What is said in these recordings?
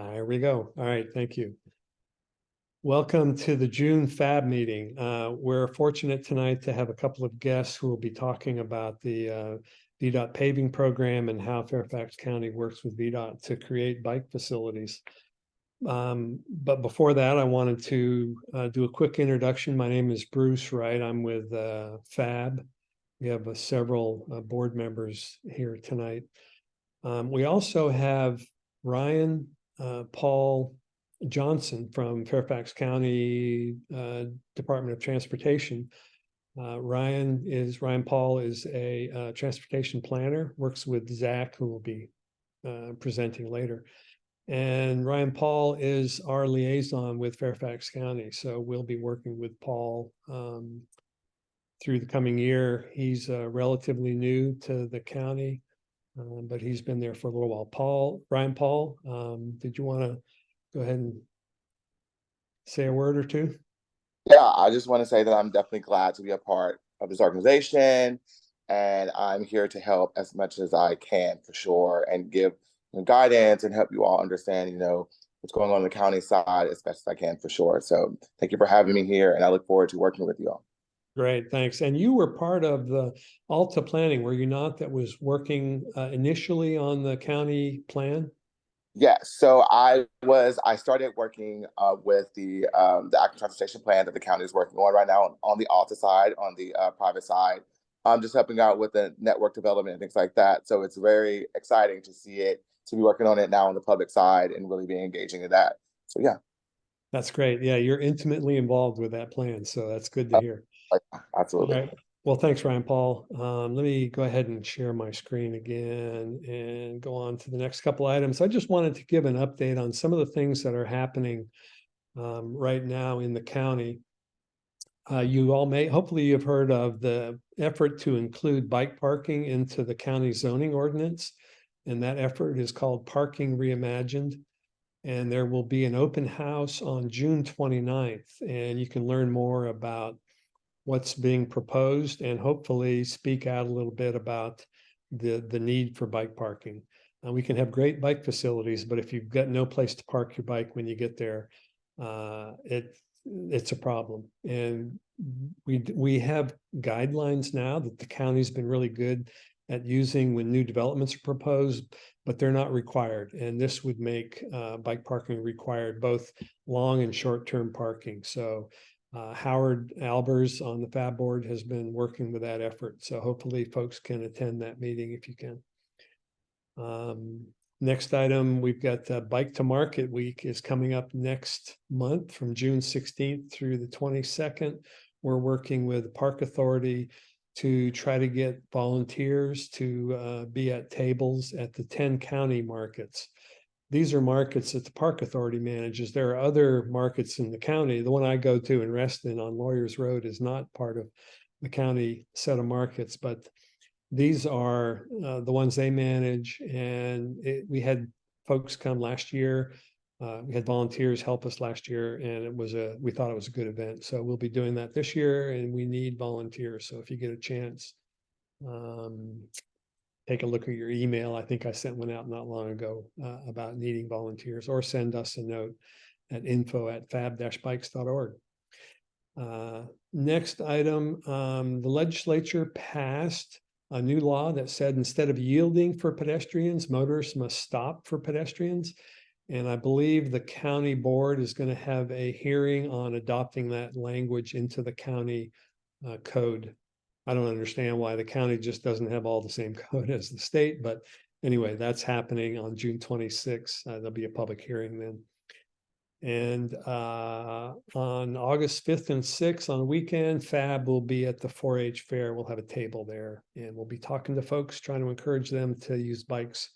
There we go. All right, thank you. Welcome to the June FABB meeting. We're fortunate tonight to have a couple of guests who will be talking about the VDOT paving program and how Fairfax County works with VDOT to create bike facilities. But before that, I wanted to do a quick introduction. My name is Bruce Wright. I'm with FABB. We have several board members here tonight. We also have Ryan Paul Johnson from Fairfax County Department of Transportation. Ryan Paul is a transportation planner, works with Zack, who will be presenting later. And Ryan Paul is our liaison with Fairfax County. So we'll be working with Paul through the coming year. He's relatively new to the county, but he's been there for a little while. Ryan Paul, did you want to go ahead and say a word or two? Yeah, I just want to say that I'm definitely glad to be a part of this organization, and I'm here to help as much as I can for sure, and give guidance and help you all understand, what's going on the county side as best as I can for sure. So thank you for having me here, and I look forward to working with you all. Great, thanks. And you were part of the Alta planning, were you not, that was working initially on the county plan? Yes, so I started working with the active transportation plan that the county is working on right now on the Alta side, on the private side. I'm just helping out with the network development and things like that. So it's very exciting to to be working on it now on the public side and really be engaging in that. So yeah. That's great. Yeah, you're intimately involved with that plan, so that's good to hear. Absolutely. All right. Well, thanks, Ryan Paul. Let me go ahead and share my screen again and go on to the next couple items. I just wanted to give an update on some of the things that are happening right now in the county. You all hopefully you've heard of the effort to include bike parking into the county zoning ordinance. And that effort is called Parking Reimagined. And there will be an open house on June 29th. And you can learn more about what's being proposed and hopefully speak out a little bit about the need for bike parking. We can have great bike facilities, but if you've got no place to park your bike when you get there, it's a problem. And we have guidelines now that the county's been really good at using when new developments are proposed, but they're not required. And this would make bike parking required, both long and short-term parking. So Howard Albers on the FABB board has been working with that effort. So hopefully folks can attend that meeting if you can. Next item, we've got Bike to Market Week is coming up next month from June 16th through the 22nd. We're working with the Park Authority to try to get volunteers to be at tables at the 10 county markets. These are markets that the Park Authority manages. There are other markets in the county. The one I go to in Reston on Lawyers Road is not part of the county set of markets, but these are the ones they manage. And we had folks come last year. We had volunteers help us last year, and we thought it was a good event. So we'll be doing that this year, and we need volunteers. So if you get a chance, take a look at your email. I think I sent one out not long ago about needing volunteers, or send us a note at info@fab-bikes.org. Next item, the legislature passed a new law that said instead of yielding for pedestrians, motorists must stop for pedestrians. And I believe the county board is going to have a hearing on adopting that language into the county code. I don't understand why the county just doesn't have all the same code as the state, but anyway, that's happening on June 26th. There'll be a public hearing then. And on August 5th and 6th on the weekend, FABB will be at the 4-H fair. We'll have a table there, and we'll be talking to folks, trying to encourage them to use bikes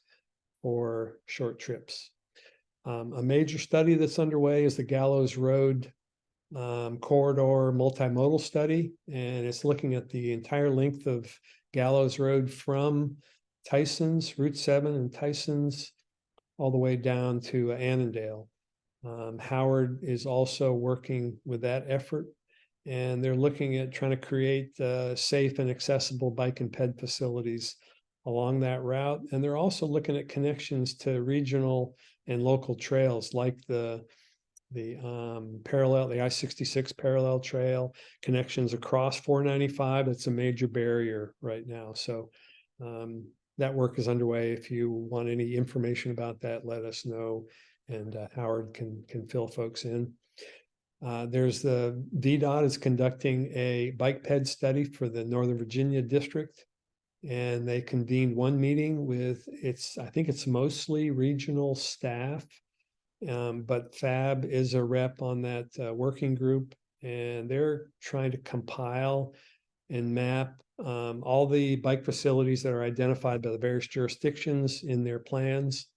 for short trips. A major study that's underway is the Gallows Road corridor multimodal study, and it's looking at the entire length of Gallows Road from Tyson's, Route 7 and Tyson's, all the way down to Annandale. Howard is also working with that effort, and they're looking at trying to create safe and accessible bike and ped facilities along that route. And they're also looking at connections to regional and local trails like the I-66 parallel trail, connections across 495. It's a major barrier right now. So that work is underway. If you want any information about that, let us know, and Howard can fill folks in. There's the VDOT is conducting a bike ped study for the Northern Virginia district, and they convened one meeting with I think it's mostly regional staff, but FABB is a rep on that working group, and they're trying to compile and map all the bike facilities that are identified by the various jurisdictions in their plans.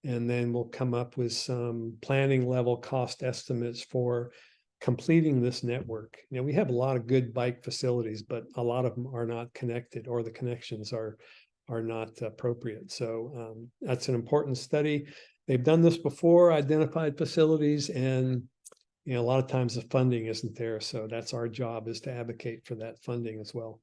And then we'll come up with some planning level cost estimates for completing this network. You know, we have a lot of good bike facilities, but a lot of them are not connected, or the connections are not appropriate. So that's an important study. They've done this before, identified facilities, and you know, a lot of times the funding isn't there. So that's our job, is to advocate for that funding as well.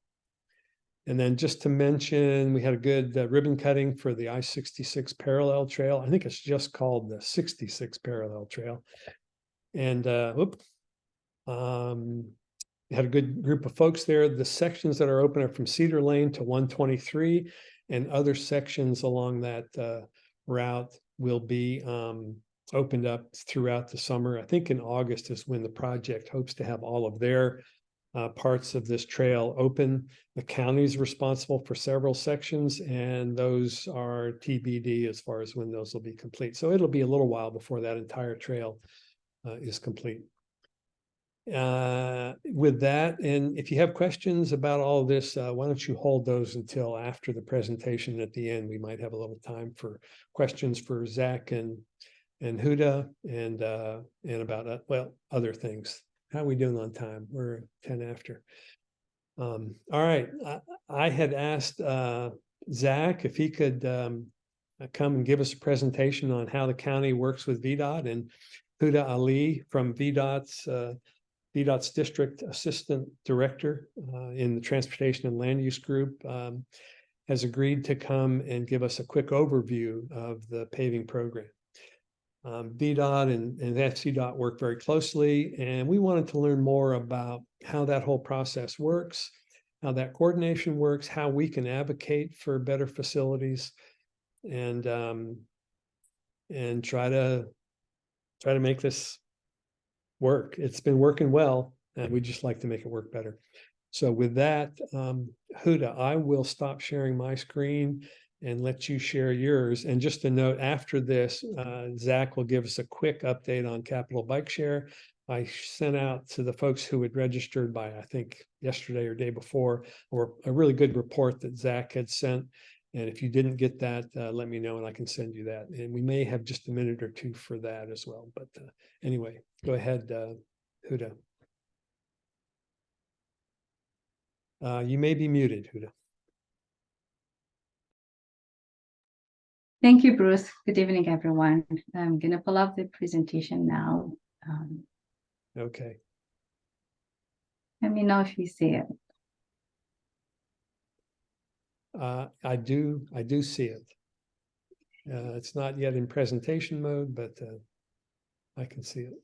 And then just to mention, we had a good ribbon cutting for the I-66 parallel trail. I think it's just called the 66 parallel trail. And we had a good group of folks there. The sections that are open are from Cedar Lane to 123, and other sections along that route will be opened up throughout the summer. I think in August is when the project hopes to have all of their parts of this trail open. The county is responsible for several sections, and those are TBD as far as when those will be complete. So it'll be a little while before that entire trail is complete. With that, and if you have questions about all of this, why don't you hold those until after the presentation. At the end, we might have a little time for questions for Zack and Houda, and about well, other things. How are we doing on time? We're 10 after. All right. I had asked Zack if he could come and give us a presentation on how the county works with VDOT, and Houda Ali from VDOT's District Assistant Director in the Transportation and Land Use Group has agreed to come and give us a quick overview of the paving program. VDOT and FCDOT work very closely, and we wanted to learn more about how that whole process works, how that coordination works, how we can advocate for better facilities, and try to make this work. It's been working well, and we'd just like to make it work better. So with that, Houda, I will stop sharing my screen and let you share yours. And just a note, after this, Zack will give us a quick update on Capital Bike Share. I sent out to the folks who had registered by, I think, yesterday or day before, or a really good report that Zack had sent. And if you didn't get that, let me know and I can send you that. And we may have just a minute or two for that as well. But anyway, go ahead, Houda. You may be muted, Houda. Thank you, Bruce. Good evening, everyone. I'm going to pull up the presentation now. Okay. Let me know if you see it. I do see it. It's not yet in presentation mode, but I can see it.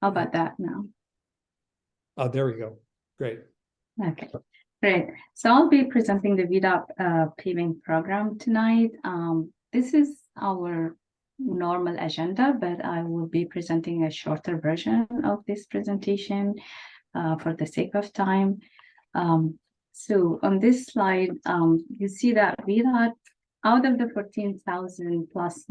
How about that now? Oh, there we go. Great. Okay, great. So I'll be presenting the VDOT paving program tonight. This is our normal agenda, but I will be presenting a shorter version of this presentation for the sake of time. So on this slide, you see that VDOT, out of the 14,000 plus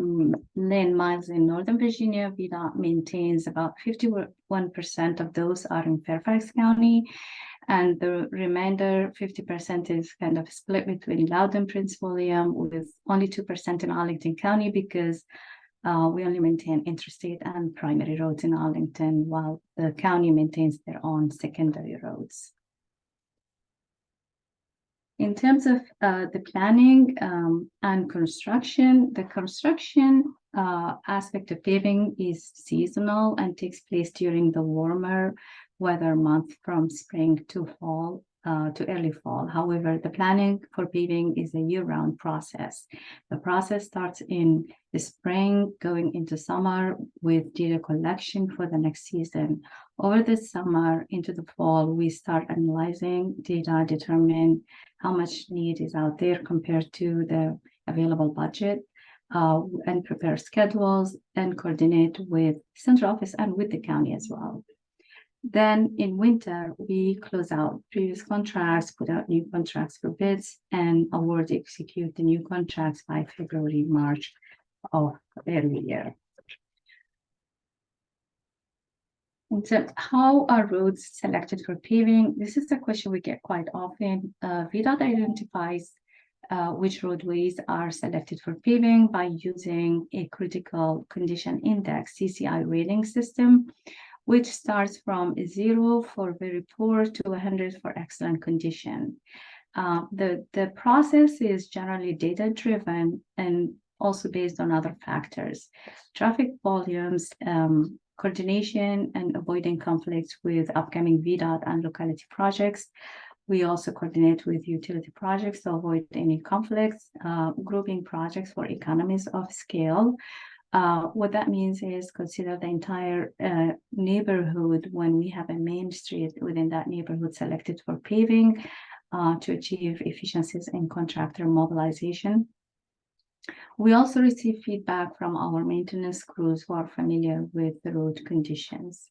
lane miles in Northern Virginia, VDOT maintains about 51% of those are in Fairfax County, and the remainder 50% is kind of split between Loudoun, Prince William, with only 2% in Arlington County, because we only maintain interstate and primary roads in Arlington, while the county maintains their own secondary roads. In terms of the planning and construction, the construction aspect of paving is seasonal and takes place during the warmer weather month from spring to fall, to early fall. However, the planning for paving is a year-round process. The process starts in the spring, going into summer with data collection for the next season. Over the summer into the fall, we start analyzing data, determine how much need is out there compared to the available budget, and prepare schedules and coordinate with central office and with the county as well. Then in winter, we close out previous contracts, put out new contracts for bids, and execute the new contracts by February, March of every year. And so how are roads selected for paving? This is a question we get quite often. VDOT identifies which roadways are selected for paving by using a critical condition index, CCI rating system, which starts from 0 for very poor to 100 for excellent condition. The process is generally data-driven and also based on other factors: traffic volumes, coordination, and avoiding conflicts with upcoming VDOT and locality projects. We also coordinate with utility projects to avoid any conflicts, grouping projects for economies of scale. What that means is consider the entire neighborhood when we have a main street within that neighborhood selected for paving to achieve efficiencies in contractor mobilization. We also receive feedback from our maintenance crews who are familiar with the road conditions.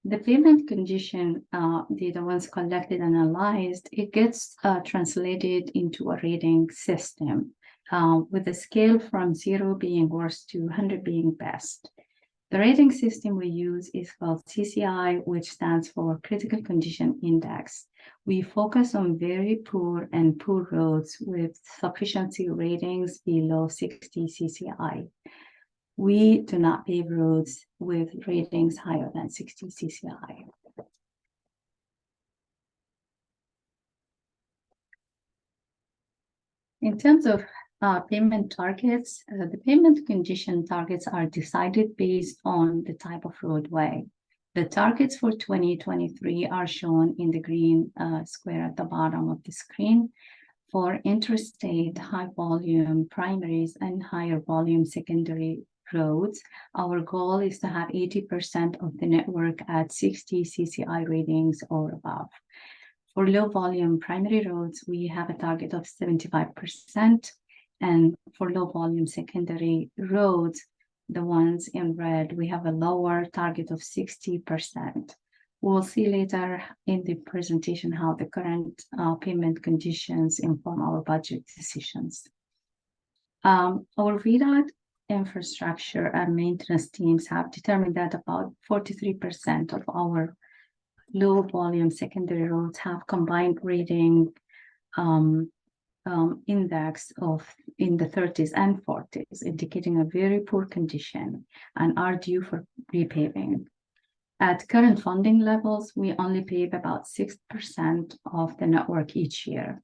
The pavement condition data, once collected and analyzed, it gets translated into a rating system with a scale from 0 being worst to 100 being best. The rating system we use is called CCI, which stands for Critical Condition Index. We focus on very poor and poor roads with sufficiency ratings below 60 CCI. We do not pave roads with ratings higher than 60 CCI. In terms of pavement targets, the pavement condition targets are decided based on the type of roadway. The targets for 2023 are shown in the green square at the bottom of the screen. For interstate, high volume primaries and higher volume secondary roads, our goal is to have 80% of the network at 60 CCI ratings or above. For low volume primary roads, we have a target of 75%. And for low volume secondary roads, the ones in red, we have a lower target of 60%. We'll see later in the presentation how the current payment conditions inform our budget decisions. Our VDOT infrastructure and maintenance teams have determined that about 43% of our low volume secondary roads have combined rating index of in the 30s and 40s, indicating a very poor condition and are due for repaving. At current funding levels, we only pave about 6% of the network each year.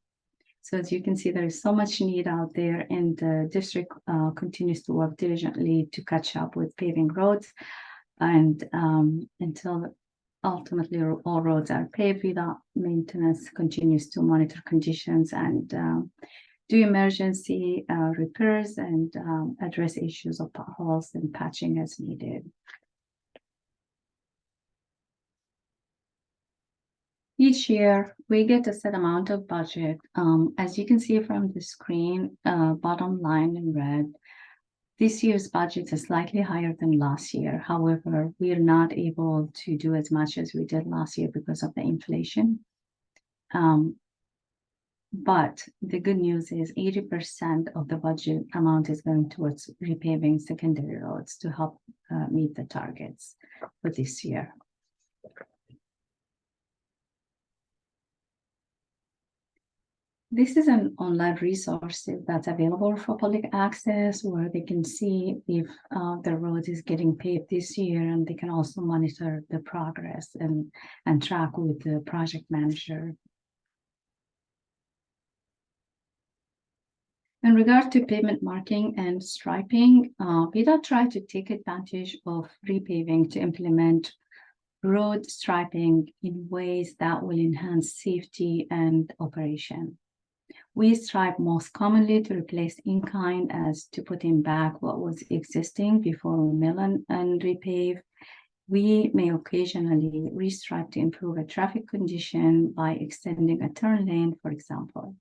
So as you can see, there is so much need out there, and the district continues to work diligently to catch up with paving roads. And until ultimately all roads are paved, VDOT maintenance continues to monitor conditions and do emergency repairs and address issues of potholes and patching as needed. Each year, we get a set amount of budget. As you can see from the screen, bottom line in red, this year's budget is slightly higher than last year. However, we are not able to do as much as we did last year because of the inflation. But the good news is 80% of the budget amount is going towards repaving secondary roads to help meet the targets for this year. This is an online resource that's available for public access, where they can see if the road is getting paved this year, and they can also monitor the progress and track with the project manager. In regard to pavement marking and striping, VDOT tried to take advantage of repaving to implement road striping in ways that will enhance safety and operation. We stripe most commonly to replace in-kind as to put in back what was existing before we mill and repave. We may occasionally restripe to improve a traffic condition by extending a turn lane, for example.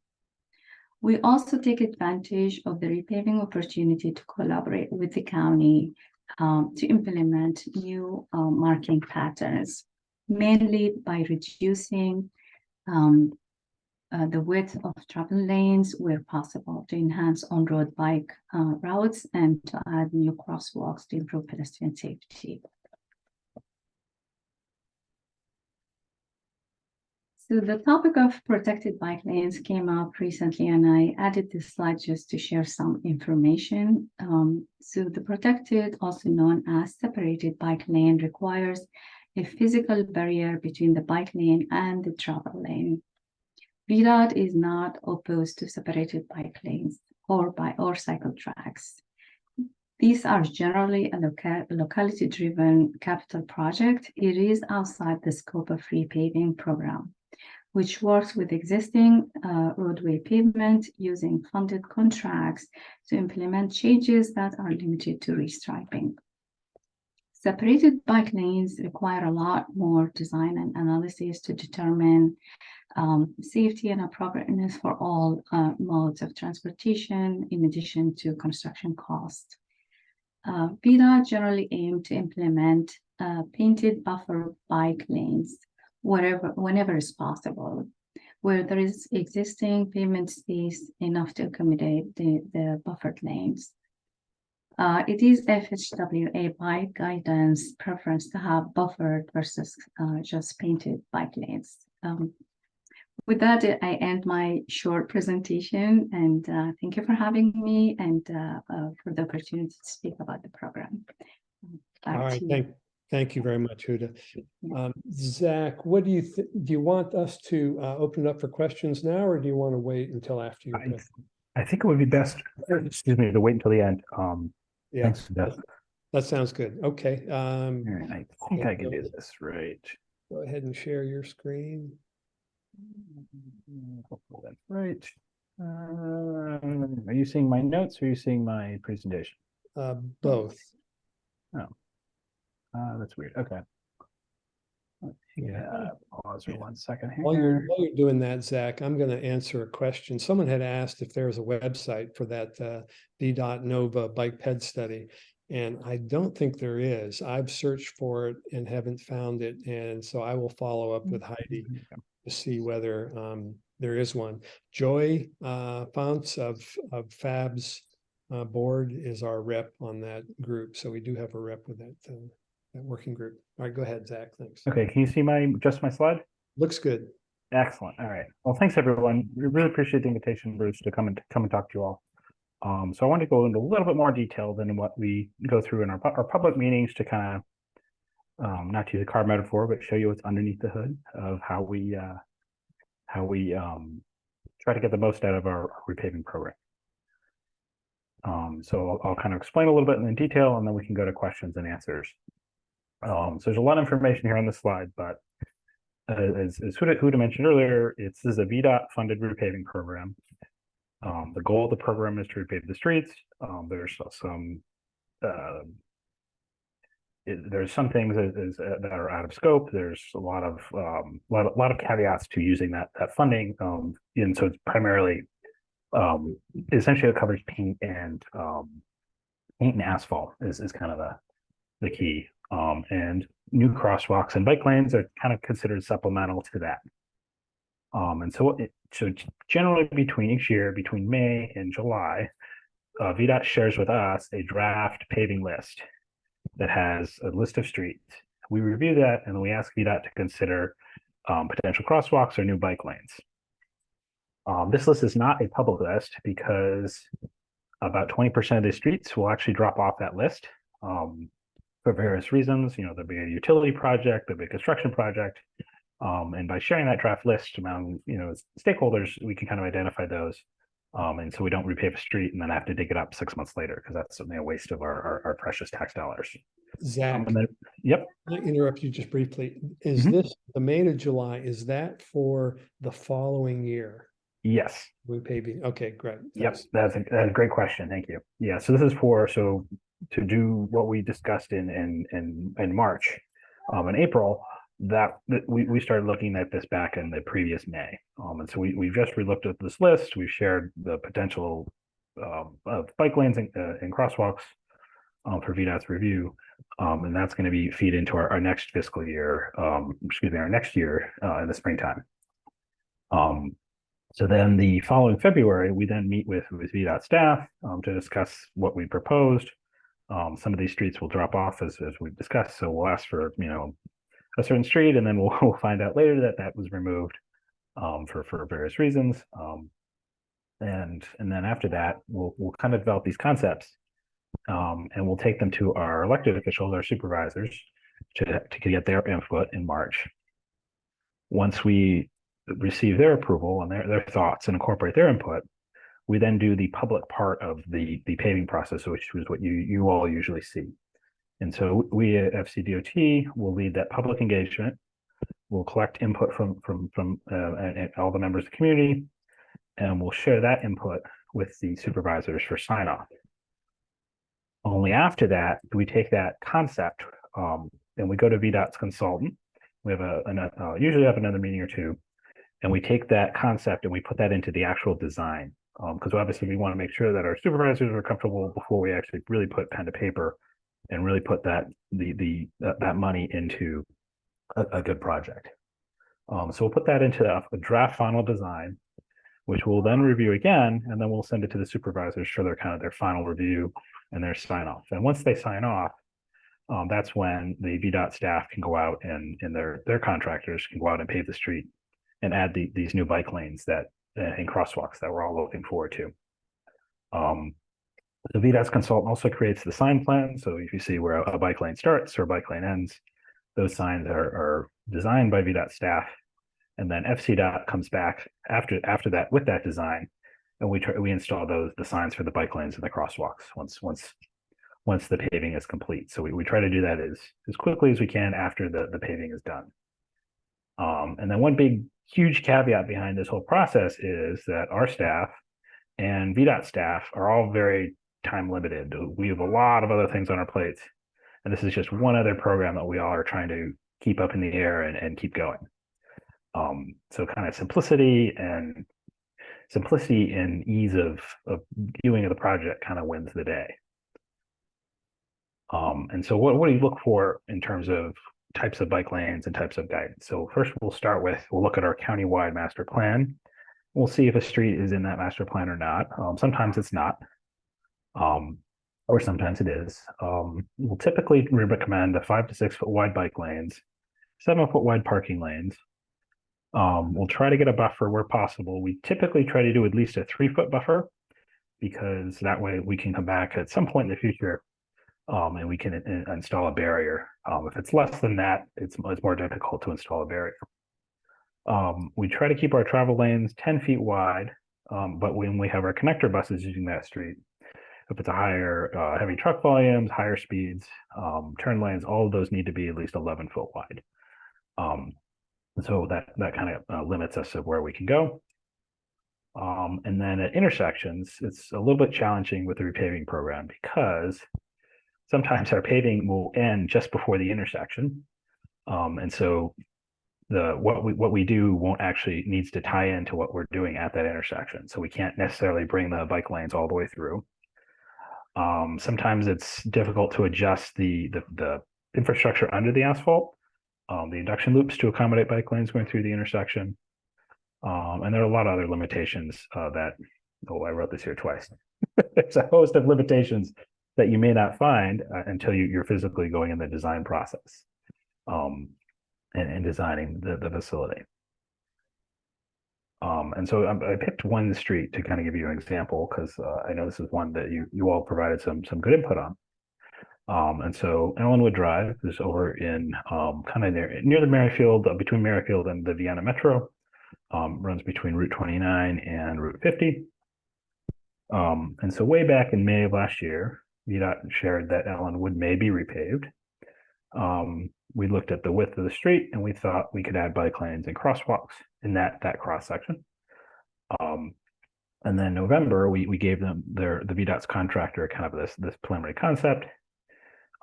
We also take advantage of the repaving opportunity to collaborate with the county to implement new marking patterns, mainly by reducing the width of travel lanes where possible to enhance on-road bike routes and to add new crosswalks to improve pedestrian safety. So the topic of protected bike lanes came up recently, and I added this slide just to share some information. So the protected, also known as separated bike lane, requires a physical barrier between the bike lane and the travel lane. VDOT is not opposed to separated bike lanes or cycle tracks. These are generally a locality-driven capital project. It is outside the scope of repaving program, which works with existing roadway pavement using funded contracts to implement changes that are limited to restriping. Separated bike lanes require a lot more design and analysis to determine safety and appropriateness for all modes of transportation, in addition to construction cost. VDOT generally aim to implement painted buffer bike lanes whenever is possible, where there is existing pavement space enough to accommodate the buffered lanes. It is FHWA bike guidance preference to have buffered versus just painted bike lanes. With that, I end my short presentation, and thank you for having me and for the opportunity to speak about the program. All right, thank you very much, Houda. Zach, what do you do you want us to open up for questions now, or do you want to wait until after your presentation? I think it would be best, excuse me, to wait until the end. Yeah, thanks, Beth. That sounds good. Okay. All right, I think I can do this right. Go ahead and share your screen. Hopefully that's right. Are you seeing my notes or are you seeing my presentation? Both. Oh, that's weird. Okay. Yeah, pause for 1 second here. While you're doing that, Zach, I'm going to answer a question. Someone had asked if there's a website for that VDOT Nova bike ped study, and I don't think there is. I've searched for it and haven't found it, and so I will follow up with Heidi to see whether there is one. Joy Founts of FABB's board is our rep on that group, so we do have a rep with that working group. All right, go ahead, Zach. Thanks. Okay, can you see my slide? Looks good. Excellent. All right. Well, thanks everyone. We really appreciate the invitation, Bruce, to come and talk to you all. So I want to go into a little bit more detail than what we go through in our public meetings to kind of not to use a car metaphor, but show you what's underneath the hood of how we try to get the most out of our repaving program. So I'll kind of explain a little bit in detail, and then we can go to questions and answers. So there's a lot of information here on the slide, but as Houda mentioned earlier, this is a VDOT funded repaving program. The goal of the program is to repave the streets. There's some things that are out of scope. There's a lot of caveats to using that funding, and so it's primarily essentially it covers paint and asphalt is kind of the key. And new crosswalks and bike lanes are kind of considered supplemental to that. And so generally between each year, between May and July, VDOT shares with us a draft paving list that has a list of streets. We review that and then we ask VDOT to consider potential crosswalks or new bike lanes. This list is not a public list because about 20% of the streets will actually drop off that list for various reasons. You know, there'll be a utility project, there'll be a construction project. And by sharing that draft list among, stakeholders, we can kind of identify those And so we don't repave a street and then have to dig it up 6 months later, because that's certainly a waste of our precious tax dollars. Zach, And then, yep. let me interrupt you just briefly. Is Mhm. this, the May to July, is that for the following year? Yes. Repaving, okay, great. Yep, Thanks. that's a great question. Thank you. Yeah, so this is so to do what we discussed in March, in April, that we started looking at this back in the previous May. And so we've just relooked at this list. We've shared the potential of bike lanes and crosswalks for VDOT's review. And that's going to be feed into our next fiscal year, our next year in the springtime. So then the following February, we then meet with VDOT staff to discuss what we proposed. Some of these streets will drop off as we've discussed. So we'll ask for, a certain street, and then we'll find out later that that was removed for various reasons. And then after that, we'll kind of develop these concepts, and we'll take them to our elected officials, our supervisors, to get their input in March. Once we receive their approval and their thoughts and incorporate their input, we then do the public part of the paving process, which is what you all usually see. And so we at FCDOT will lead that public engagement. We'll collect input from all the members of the community, and we'll share that input with the supervisors for sign off. Only after that do we take that concept and we go to VDOT's consultant. We have usually have another meeting or two, and we take that concept and we put that into the actual design, because obviously we want to make sure that our supervisors are comfortable before we actually really put pen to paper and really put that money into a good project. So we'll put that into a draft final design, which we'll then review again, and then we'll send it to the supervisors for their final review and their sign off. And once they sign off, that's when the VDOT staff can go out and their contractors can go out and pave the street and add these new bike lanes and crosswalks that we're all looking forward to. The VDOT's consultant also creates the sign plan. So if you see where a bike lane starts or a bike lane ends, those signs are designed by VDOT staff. And then FCDOT comes back after that with that design, and we install the signs for the bike lanes and the crosswalks once the paving is complete. So we try to do that as quickly as we can after the paving is done. And then one big, huge caveat behind this whole process is that our staff and VDOT staff are all very time limited. We have a lot of other things on our plates, and this is just one other program that we all are trying to keep up in the air and keep going. So kind of simplicity and ease of viewing of the project kind of wins the day. And so what do you look for in terms of types of bike lanes and types of guidance? So first we'll look at our countywide master plan. We'll see if a street is in that master plan or not. Sometimes it's not, or sometimes it is. We'll typically recommend the 5 to 6 foot wide bike lanes, 7 foot wide parking lanes. We'll try to get a buffer where possible. We typically try to do at least a 3 foot buffer, because that way we can come back at some point in the future and we can install a barrier. If it's less than that, it's more difficult to install a barrier. We try to keep our travel lanes 10 feet wide, but when we have our connector buses using that street, if it's a higher heavy truck volumes, higher speeds, turn lanes, all of those need to be at least 11 foot wide. So that kind of limits us of where we can go. And then at intersections, it's a little bit challenging with the repaving program, because sometimes our paving will end just before the intersection. And so what we do needs to tie into what we're doing at that intersection. So we can't necessarily bring the bike lanes all the way through. Sometimes it's difficult to adjust the infrastructure under the asphalt, the induction loops, to accommodate bike lanes going through the intersection. And there are a lot of other limitations I wrote this here twice. There's a host of limitations that you may not find until you're physically going in the design process and designing the facility. And so I picked one street to kind of give you an example, because I know this is one that you all provided some good input on. And so Ellenwood Drive is over in kind of near the Merrifield, between Merrifield and the Vienna Metro, runs between Route 29 and Route 50. And so way back in May of last year, VDOT shared that Ellenwood may be repaved. We looked at the width of the street and we thought we could add bike lanes and crosswalks in that cross section. And then November, we gave them the VDOT's contractor kind of this preliminary concept.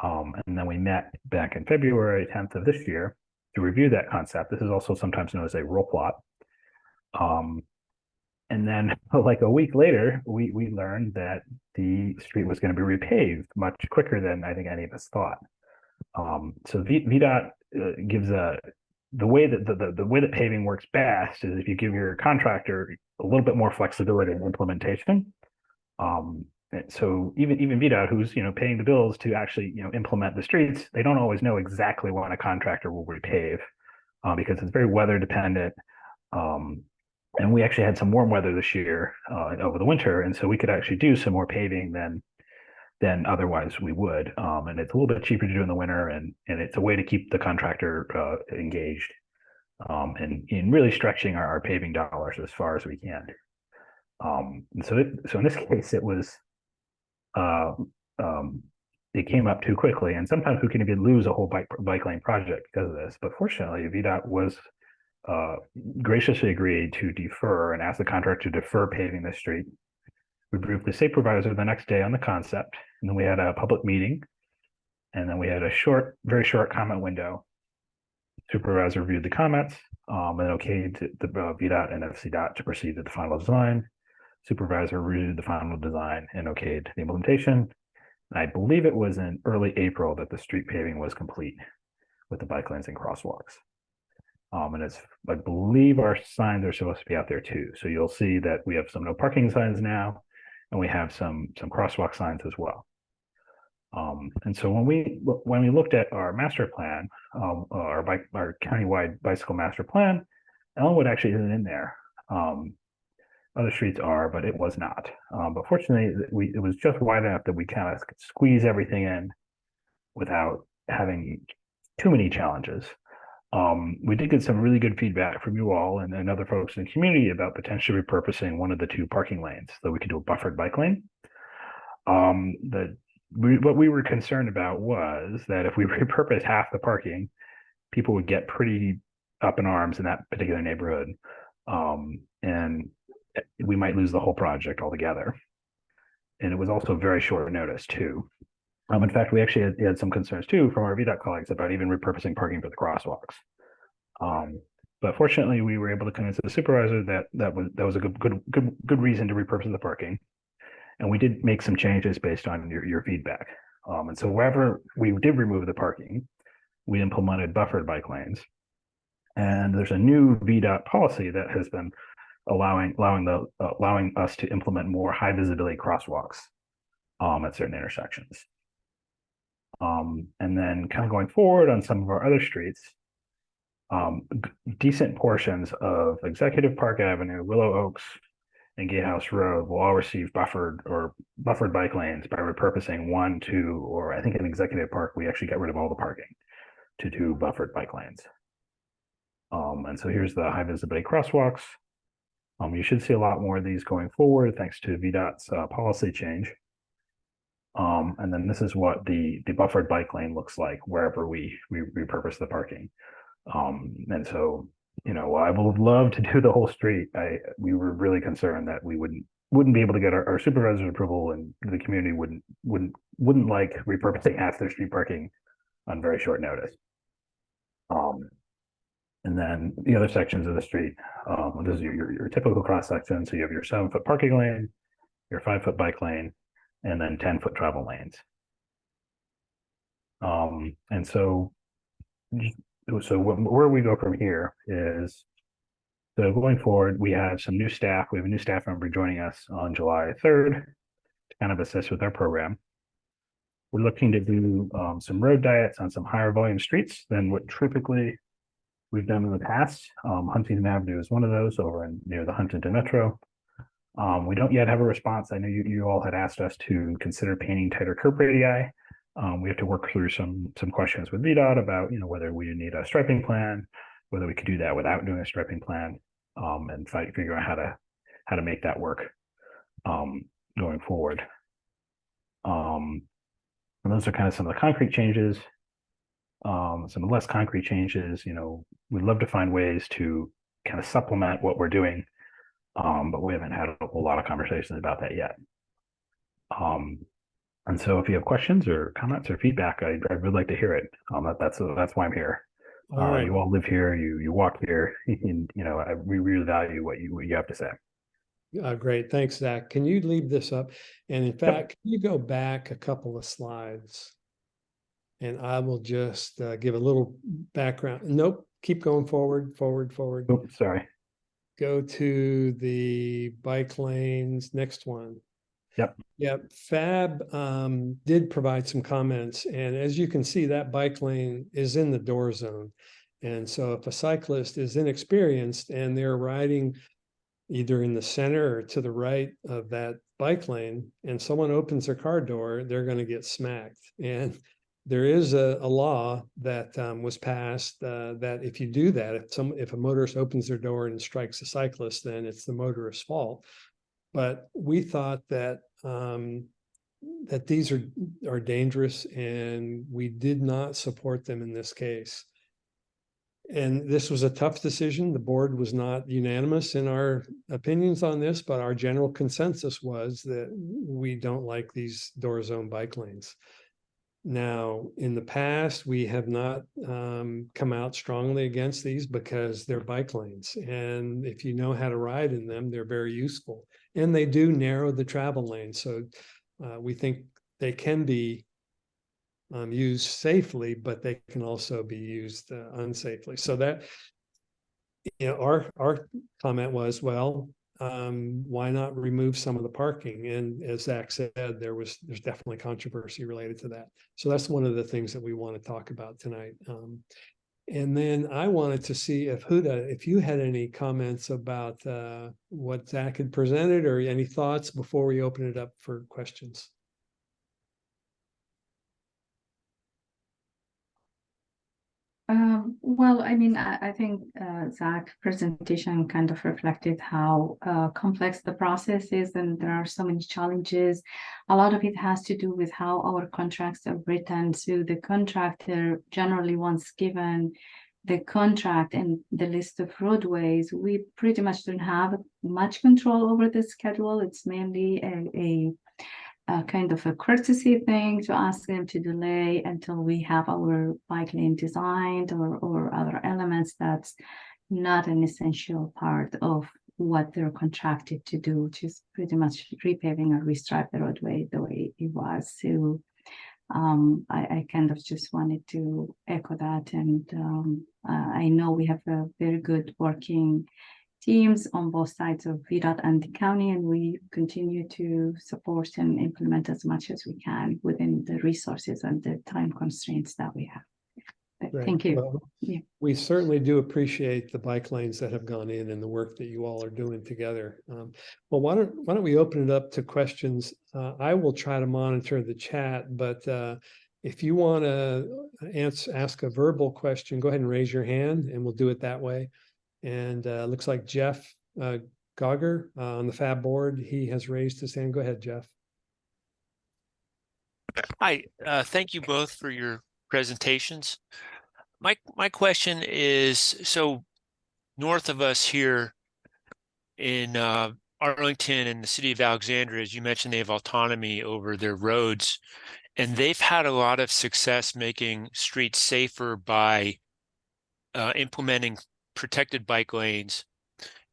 And then we met back in February 10th of this year to review that concept. This is also sometimes known as a roll plot. And then like a week later, we learned that the street was going to be repaved much quicker than I think any of us thought. So VDOT gives the way that paving works best is if you give your contractor a little bit more flexibility in implementation. So even VDOT, who's paying the bills to actually implement the streets, they don't always know exactly when a contractor will repave because it's very weather dependent. And we actually had some warm weather this year over the winter, and so we could actually do some more paving than otherwise we would. And it's a little bit cheaper to do in the winter, and it's a way to keep the contractor engaged and in really stretching our paving dollars as far as we can. And so in this case, it was it came up too quickly, and sometimes we can even lose a whole bike lane project because of this. But fortunately, VDOT was graciously agreed to defer and ask the contractor to defer paving the street. We briefed the supervisor the next day on the concept, and then we had a public meeting, and then we had a very short comment window. Supervisor reviewed the comments, and okayed the VDOT and FCDOT to proceed to the final design. Supervisor reviewed the final design and okayed the implementation. And I believe it was in early April that the street paving was complete with the bike lanes and crosswalks. And I believe our signs are supposed to be out there too. So you'll see that we have some no parking signs now, and we have some crosswalk signs as well. And so when we looked at our master plan, our countywide bicycle master plan, Ellenwood actually isn't in there. Other streets are, but it was not. But fortunately, it was just wide enough that we kind of could squeeze everything in without having too many challenges. We did get some really good feedback from you all and other folks in the community about potentially repurposing one of the 2 parking lanes so we could do a buffered bike lane. What we were concerned about was that if we repurpose half the parking, people would get pretty up in arms in that particular neighborhood. And we might lose the whole project altogether. And it was also very short notice too. In fact, we actually had some concerns too from our VDOT colleagues about even repurposing parking for the crosswalks. But fortunately, we were able to convince the supervisor that was a good reason to repurpose the parking. And we did make some changes based on your feedback. And so wherever we did remove the parking, we implemented buffered bike lanes. And there's a new VDOT policy that has been allowing us to implement more high visibility crosswalks at certain intersections. And then kind of going forward on some of our other streets, decent portions of Executive Park Avenue, Willow Oaks, and Gatehouse Road will all receive buffered bike lanes by repurposing 1, 2, or I think in Executive Park, we actually got rid of all the parking to do buffered bike lanes. And so here's the high visibility crosswalks. You should see a lot more of these going forward, thanks to VDOT's policy change. And then this is what the buffered bike lane looks like wherever we repurpose the parking. And so, I would love to do the whole street. We were really concerned that we wouldn't be able to get our supervisor's approval, and the community wouldn't like repurposing half their street parking on very short notice. And then the other sections of the street, this is your typical cross section. So you have your 7-foot parking lane, your 5-foot bike lane, and then 10-foot travel lanes. And so where we go from here is, so going forward, we have some new staff. We have a new staff member joining us on July 3rd to kind of assist with our program. We're looking to do some road diets on some higher volume streets than what typically we've done in the past. Huntington Avenue is one of those over near the Huntington Metro. We don't yet have a response. I know you all had asked us to consider painting tighter curb radii. We have to work through some questions with VDOT about whether we need a striping plan, whether we could do that without doing a striping plan, and figure out how to make that work. going forward. And those are kind of some of the concrete changes. Some of the less concrete changes, we'd love to find ways to kind of supplement what we're doing, but we haven't had a whole lot of conversations about that yet. And so if you have questions or comments or feedback, I would like to hear it. That's why I'm here. All right. You all live here, you walk here, and we really value what you have to say. Great. Thanks, Zach. Can you leave this up? And in fact, can you go back a couple of slides? And I will just give a little background. Nope. Keep going forward. Oops, sorry. Go to the bike lanes. Next one. Yep. FABB did provide some comments. And as you can see, that bike lane is in the door zone. And so if a cyclist is inexperienced and they're riding either in the center or to the right of that bike lane, and someone opens their car door, they're going to get smacked. And there is a law that was passed that if you do that, if a motorist opens their door and strikes a cyclist, then it's the motorist's fault. But we thought that that these are dangerous, and we did not support them in this case. And this was a tough decision. The board was not unanimous in our opinions on this, but our general consensus was that we don't like these door zone bike lanes. Now, in the past, we have not come out strongly against these because they're bike lanes. And if you know how to ride in them, they're very useful. And they do narrow the travel lane. So we think they can be used safely, but they can also be used unsafely. So that, our comment was, well, why not remove some of the parking? And as Zach said, there's definitely controversy related to that. So that's one of the things that we want to talk about tonight. And then I wanted to see if Houda, if you had any comments about what Zach had presented, or any thoughts before we open it up for questions. Well, I mean, I think Zach's presentation kind of reflected how complex the process is, and there are so many challenges. A lot of it has to do with how our contracts are written. So the contractor generally, once given the contract and the list of roadways, we pretty much don't have much control over the schedule. It's mainly a kind of a courtesy thing to ask them to delay until we have our bike lane designed, or other elements that's not an essential part of what they're contracted to do, which is pretty much repaving or restripe the roadway the way it was. So I kind of just wanted to echo that. And I know we have a very good working teams on both sides of VDOT and the county, and we continue to support and implement as much as we can within the resources and the time constraints that we have. Right. Thank you. Well, we certainly do appreciate the bike lanes that have gone in and the work that you all are doing together. Well, why don't we open it up to questions? I will try to monitor the chat, but if you want to ask a verbal question, go ahead and raise your hand, and we'll do it that way. And looks like Jeff Gauger on the FABB board, he has raised his hand. Go ahead, Jeff. Hi, thank you both for your presentations. My question is, so north of us here in Arlington and the city of Alexandria, as you mentioned, they have autonomy over their roads, and they've had a lot of success making streets safer by implementing protected bike lanes.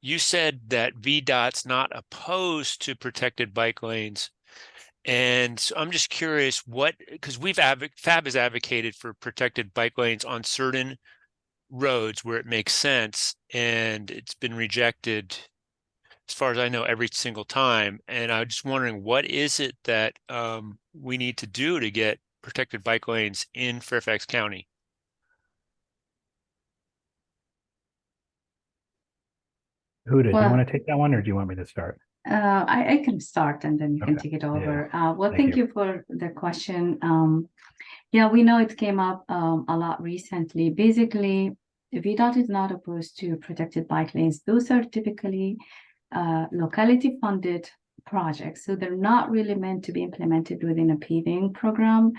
You said that VDOT's not opposed to protected bike lanes. And so I'm just curious because FABB has advocated for protected bike lanes on certain roads where it makes sense, and it's been rejected, as far as I know, every single time. And I'm just wondering, what is it that we need to do to get protected bike lanes in Fairfax County? Houda, do you want to take that one, or do you want me to start? I can start, and then you can Okay. take it over. Yeah. Well, thank you for the question. Yeah, we know it came up a lot recently. Basically, VDOT is not opposed to protected bike lanes. Those are typically locality funded projects. So they're not really meant to be implemented within a paving program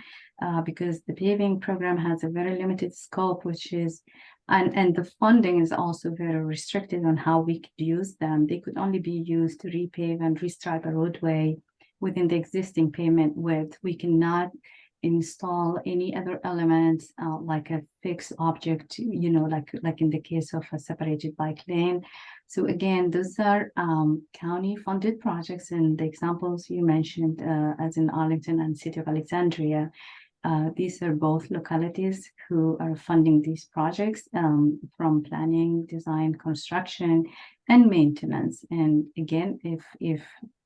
because the paving program has a very limited scope, which is, and the funding is also very restricted on how we could use them. They could only be used to repave and restripe a roadway within the existing pavement width. We cannot install any other elements like a fixed object, you know, like in the case of a separated bike lane. So again, those are county funded projects, and the examples you mentioned as in Arlington and City of Alexandria, these are both localities who are funding these projects from planning, design, construction, and maintenance. And again, if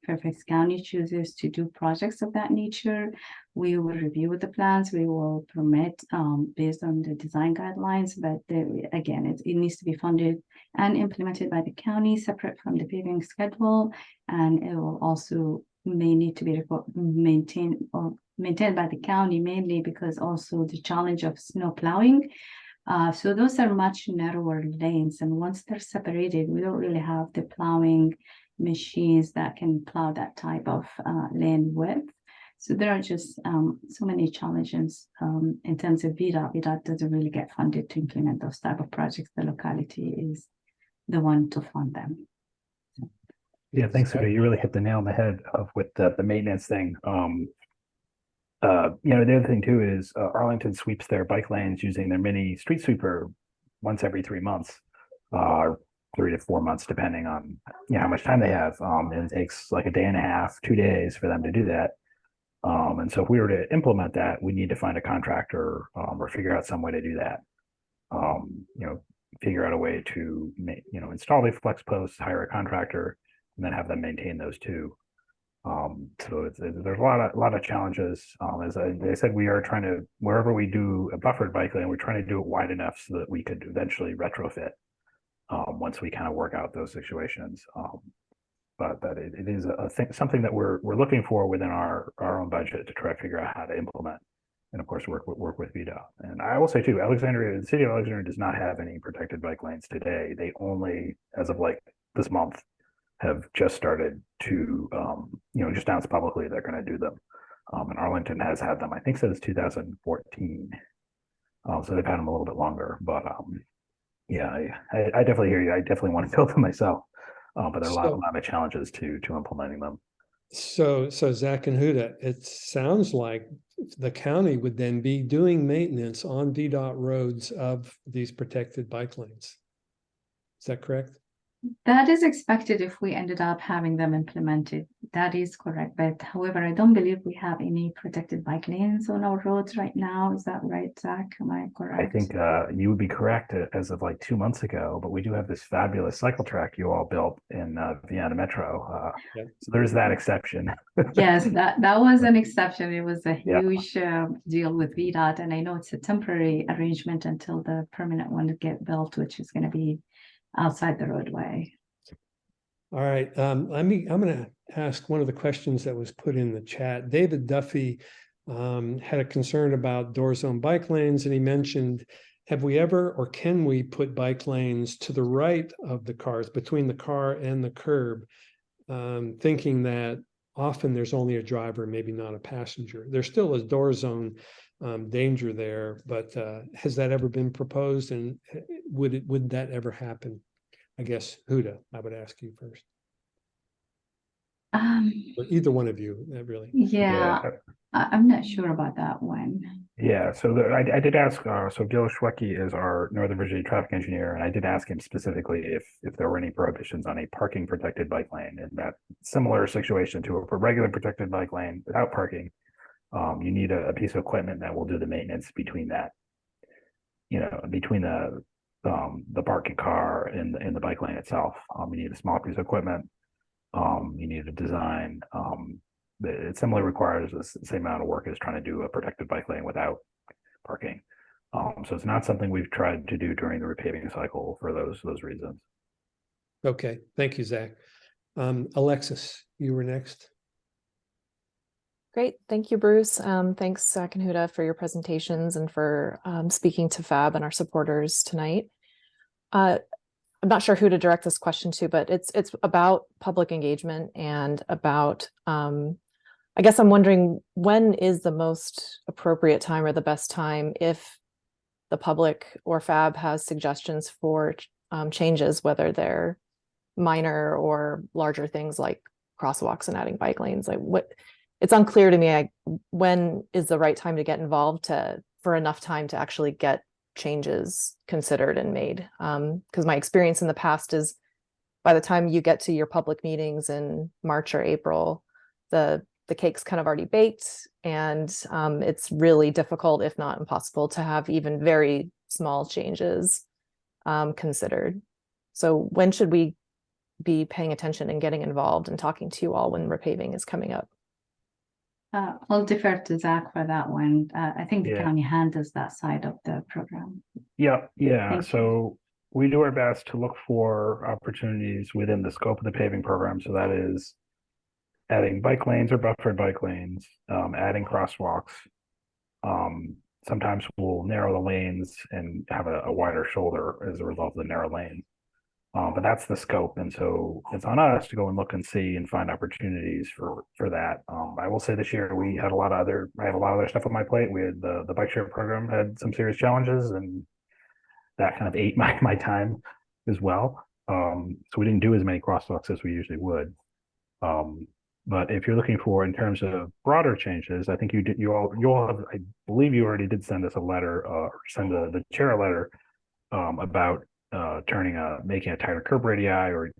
Fairfax County chooses to do projects of that nature, we will review the plans, we will permit based on the design guidelines, but again, it needs to be funded and implemented by the county separate from the paving schedule, and it will also may need to be maintained by the county, mainly because also the challenge of snow plowing. So those are much narrower lanes, and once they're separated, we don't really have the plowing machines that can plow that type of lane width. So there are just so many challenges in terms of VDOT. VDOT doesn't really get funded to implement those type of projects. The locality is the one to fund them. Yeah, thanks, Houda. You really hit the nail on the head with the maintenance thing. You know, the other thing too is Arlington sweeps their bike lanes using their mini street sweeper once every 3 months, 3 to 4 months, depending on how much time they have. And it takes like a day and a half, 2 days for them to do that. And so if we were to implement that, we need to find a contractor or figure out some way to do that. You know, figure out a way to install the flex posts, hire a contractor, and then have them maintain those too. So there's a lot of challenges. As I said, we are trying to, wherever we do a buffered bike lane, we're trying to do it wide enough so that we could eventually retrofit once we kind of work out those situations. But that it is something that we're looking for within our own budget to try to figure out how to implement, and of course work with VDOT. And I will say too, the city of Alexandria does not have any protected bike lanes today. They only, as of like this month, have just started to just announced publicly they're going to do them. And Arlington has had them, I think, since 2014. So they've had them a little bit longer. But yeah, I definitely hear you. I definitely want to build them myself. But there are a lot of challenges to implementing them. So Zack and Houda, it sounds like the county would then be doing maintenance on VDOT roads of these protected bike lanes. Is that correct? That is expected if we ended up having them implemented. That is correct. But however, I don't believe we have any protected bike lanes on our roads right now. Is that right, Zack? Am I correct? I think you would be correct as of like 2 months ago, but we do have this fabulous cycle track you all built in Vienna Metro. Yeah. So there's that exception. Yes, that was an exception. It was a huge deal with VDOT, and I know it's a temporary arrangement until the permanent one get built, which is going to be outside the roadway. All right. I'm going to ask one of the questions that was put in the chat. David Duffy had a concern about door zone bike lanes, and he mentioned, have we ever or can we put bike lanes to the right of the cars, between the car and the curb, thinking that often there's only a driver, maybe not a passenger. There still is door zone danger there, but has that ever been proposed, and would that ever happen? I guess, Houda, I would ask you first. Or either one of you, really. Yeah, I'm not sure about that one. Yeah, so I did ask, so Gil Schwecke is our Northern Virginia traffic engineer, and I did ask him specifically if there were any prohibitions on a parking protected bike lane. In that similar situation to a regular protected bike lane without parking, you need a piece of equipment that will do the maintenance between that, between the parking car and the bike lane itself. You need a small piece of equipment. You need a design. It similarly requires the same amount of work as trying to do a protected bike lane without parking. So it's not something we've tried to do during the repaving cycle for those reasons. Okay, thank you, Zack. Alexis, you were next. Great. Thank you, Bruce. Thanks, Zack and Houda, for your presentations and for speaking to FABB and our supporters tonight. I'm not sure who to direct this question to, but it's about public engagement and about, I guess I'm wondering, when is the most appropriate time or the best time if the public or FABB has suggestions for changes, whether they're minor or larger things like crosswalks and adding bike lanes? Like, what, it's unclear to me, when is the right time to get involved for enough time to actually get changes considered and made? Because my experience in the past is, by the time you get to your public meetings in March or April, the cake's kind of already baked, and it's really difficult, if not impossible, to have even very small changes considered. So when should we be paying attention and getting involved and talking to you all when repaving is coming up? I'll defer to Zack for that one. I think the Yeah. county handles that side of the program. Yeah. Thank So we do our best to look for opportunities within the scope of the paving program. So that is adding bike lanes or buffered bike lanes, adding crosswalks. Sometimes we'll narrow the lanes and have a wider shoulder as a result of the narrow lane. But that's the scope, and so it's on us to go and look and see and find opportunities for that. I will say this year I had a lot of other stuff on my plate. We had the bike share program had some serious challenges, and that kind of ate my time as well. So we didn't do as many crosswalks as we usually would. But if you're looking for, in terms of broader changes, I think you all have, I believe you already did send us a letter, or send the chair a letter about making a tighter curb radii, or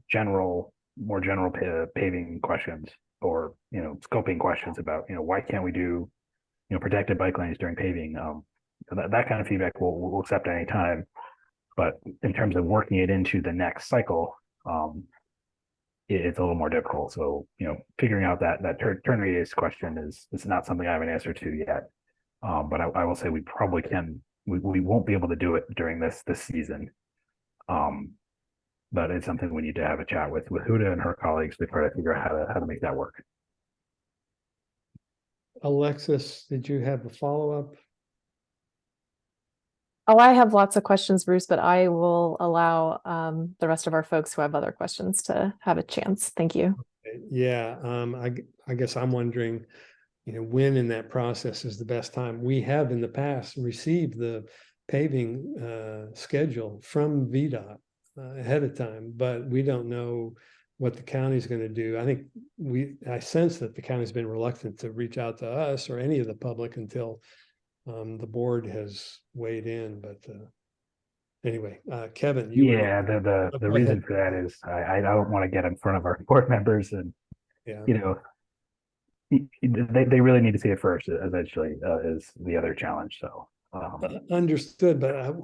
more general paving questions, or scoping questions about why can't we do protected bike lanes during paving. That kind of feedback we'll accept at any time. But in terms of working it into the next cycle, it's a little more difficult. So figuring out that turn radius question is not something I have an answer to yet. But I will say we probably can. We won't be able to do it during this season. But it's something we need to have a chat with Houda and her colleagues to try to figure out how to make that work. Alexis, did you have a follow-up? Oh, I have lots of questions, Bruce, but I will allow the rest of our folks who have other questions to have a chance. Thank you. Yeah, I guess I'm wondering, when in that process is the best time. We have in the past received the paving schedule from VDOT ahead of time, but we don't know what the county's going to do. I think I sense that the county's been reluctant to reach out to us or any of the public until the board has weighed in. But anyway, Kevin, the reason for that is I don't want to get in front of our board members, and they really need to see it first, eventually, is the other challenge. So understood, but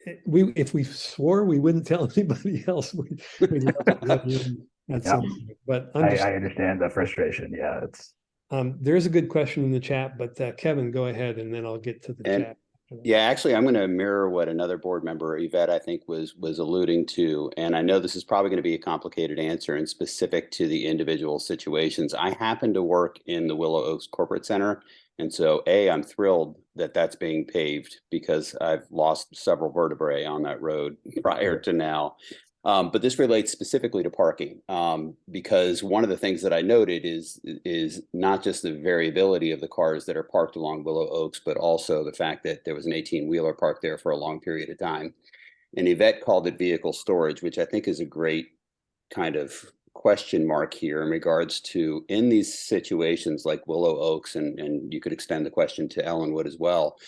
if we swore we wouldn't tell anybody else, we'd love to have you at some point. But I understand the frustration. Yeah, it's there's a good question in the chat, but Kevin, go ahead, and then I'll get to the chat. Yeah, actually, I'm going to mirror what another board member, Yvette, I think was alluding to. And I know this is probably going to be a complicated answer and specific to the individual situations. I happen to work in the Willow Oaks Corporate Center. And so, I'm thrilled that that's being paved, because I've lost several vertebrae on that road prior to now. But this relates specifically to parking, because one of the things that I noted is not just the variability of the cars that are parked along Willow Oaks, but also the fact that there was an 18-wheeler parked there for a long period of time. And Yvette called it vehicle storage, which I think is a great kind of question mark here in regards to, in these situations like Willow Oaks, and you could extend the question to Ellenwood as well.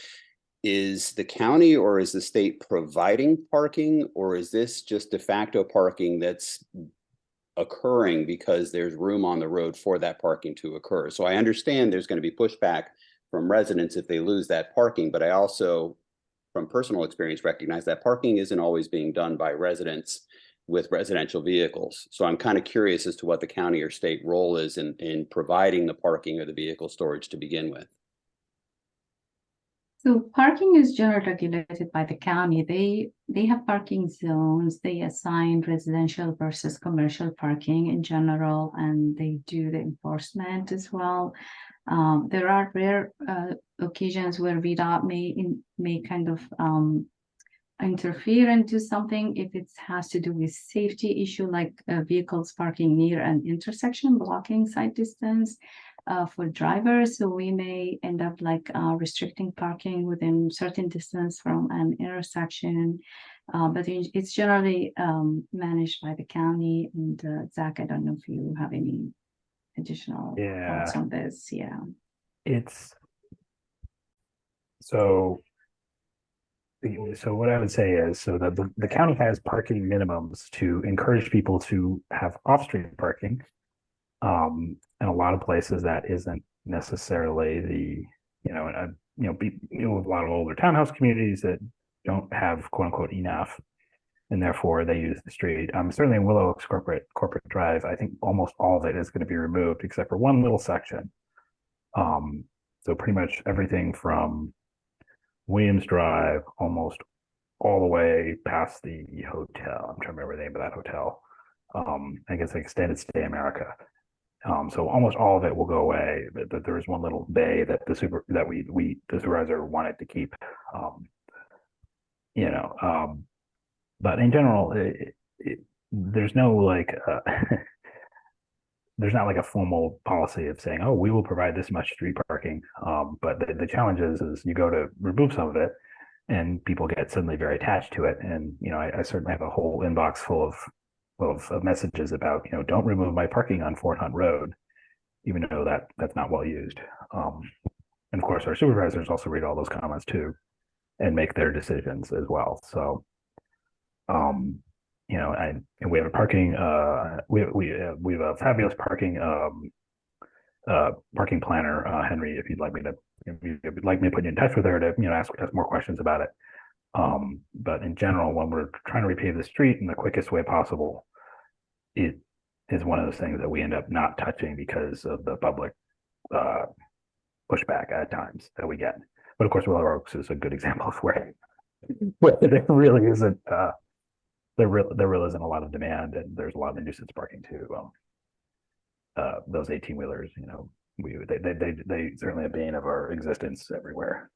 Is the county or is the state providing parking, or is this just de facto parking that's occurring because there's room on the road for that parking to occur? So I understand there's going to be pushback from residents if they lose that parking, but I also, from personal experience, recognize that parking isn't always being done by residents with residential vehicles. So I'm kind of curious as to what the county or state role is in providing the parking or the vehicle storage to begin with. So parking is generally regulated by the county. They have parking zones. They assign residential versus commercial parking in general, and they do the enforcement as well. There are rare occasions where VDOT may kind of interfere and do something if it has to do with safety issue, like vehicles parking near an intersection, blocking side distance for drivers. So we may end up like restricting parking within certain distance from an intersection. But it's generally managed by the county. And Zach, I don't know if you have any additional thoughts on this. Yeah. It's so what I would say is, so that the county has parking minimums to encourage people to have off-street parking. In a lot of places that isn't necessarily the, a lot of older townhouse communities that don't have quote unquote enough, and therefore they use the street. Certainly in Willow Oaks corporate drive, I think almost all of it is going to be removed except for one little section. So pretty much everything from Williams Drive almost all the way past the hotel. I'm trying to remember the name of that hotel. I guess Extended Stay America. So almost all of it will go away. But there is one little bay that the supervisor wanted to keep. But in general, there's no like there's not like a formal policy of saying, oh, we will provide this much street parking. But the challenge is you go to remove some of it and people get suddenly very attached to it. And, I certainly have a whole inbox full of messages about, don't remove my parking on Fort Hunt Road, even though that's not well used. And of course, our supervisors also read all those comments too and make their decisions as well. So, and we have a parking, we have a fabulous parking planner, Henry, if you'd like me to put you in touch with her to, ask more questions about it. But in general, when we're trying to repave the street in the quickest way possible, it is one of those things that we end up not touching because of the public pushback at times that we get. But of course, Willow Oaks is a good example of where there really isn't there really isn't a lot of demand, and there's a lot of nuisance parking too. Those 18-wheelers, they certainly a bane of our existence everywhere.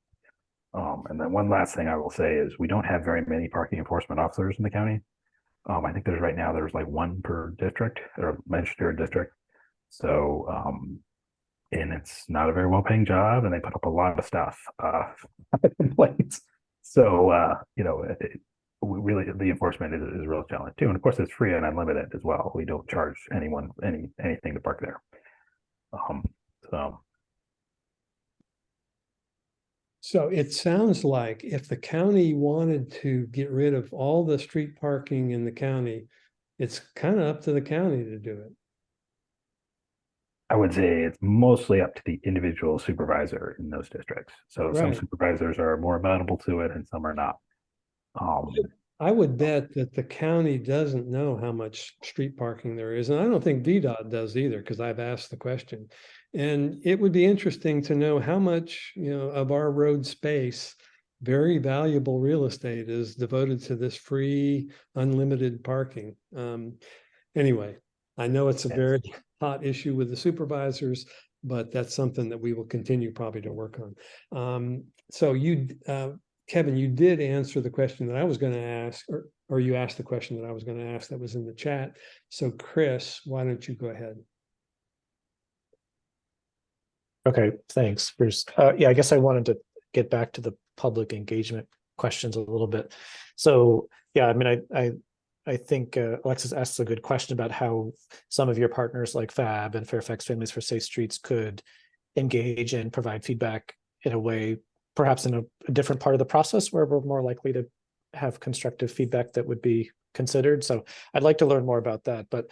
And then one last thing I will say is we don't have very many parking enforcement officers in the county. I think there's like one per district or magistrate district. So, and it's not a very well-paying job, and they put up a lot of stuff, complaints. So, really the enforcement is a real challenge too. And of course, it's free and unlimited as well. We don't charge anyone anything to park there. So it sounds like if the county wanted to get rid of all the street parking in the county, it's kind of up to the county to do it. I would say it's mostly up to the individual supervisor in those districts. So some supervisors are more amenable to it and some are not. I would bet that the county doesn't know how much street parking there is. And I don't think VDOT does either, because I've asked the question. And it would be interesting to know how much, of our road space, very valuable real estate, is devoted to this free, unlimited parking. Anyway, I know it's a very hot issue with the supervisors, but that's something that we will continue probably to work on. So Kevin, you did answer the question that I was going to ask, or you asked the question that I was going to ask that was in the chat. So Chris, why don't you go ahead? Okay, thanks. I guess I wanted to get back to the public engagement questions a little bit. So yeah, I mean, I think Alexis asks a good question about how some of your partners like FABB and Fairfax Families for Safe Streets could engage and provide feedback in a way, perhaps in a different part of the process where we're more likely to have constructive feedback that would be considered. So I'd like to learn more about that. But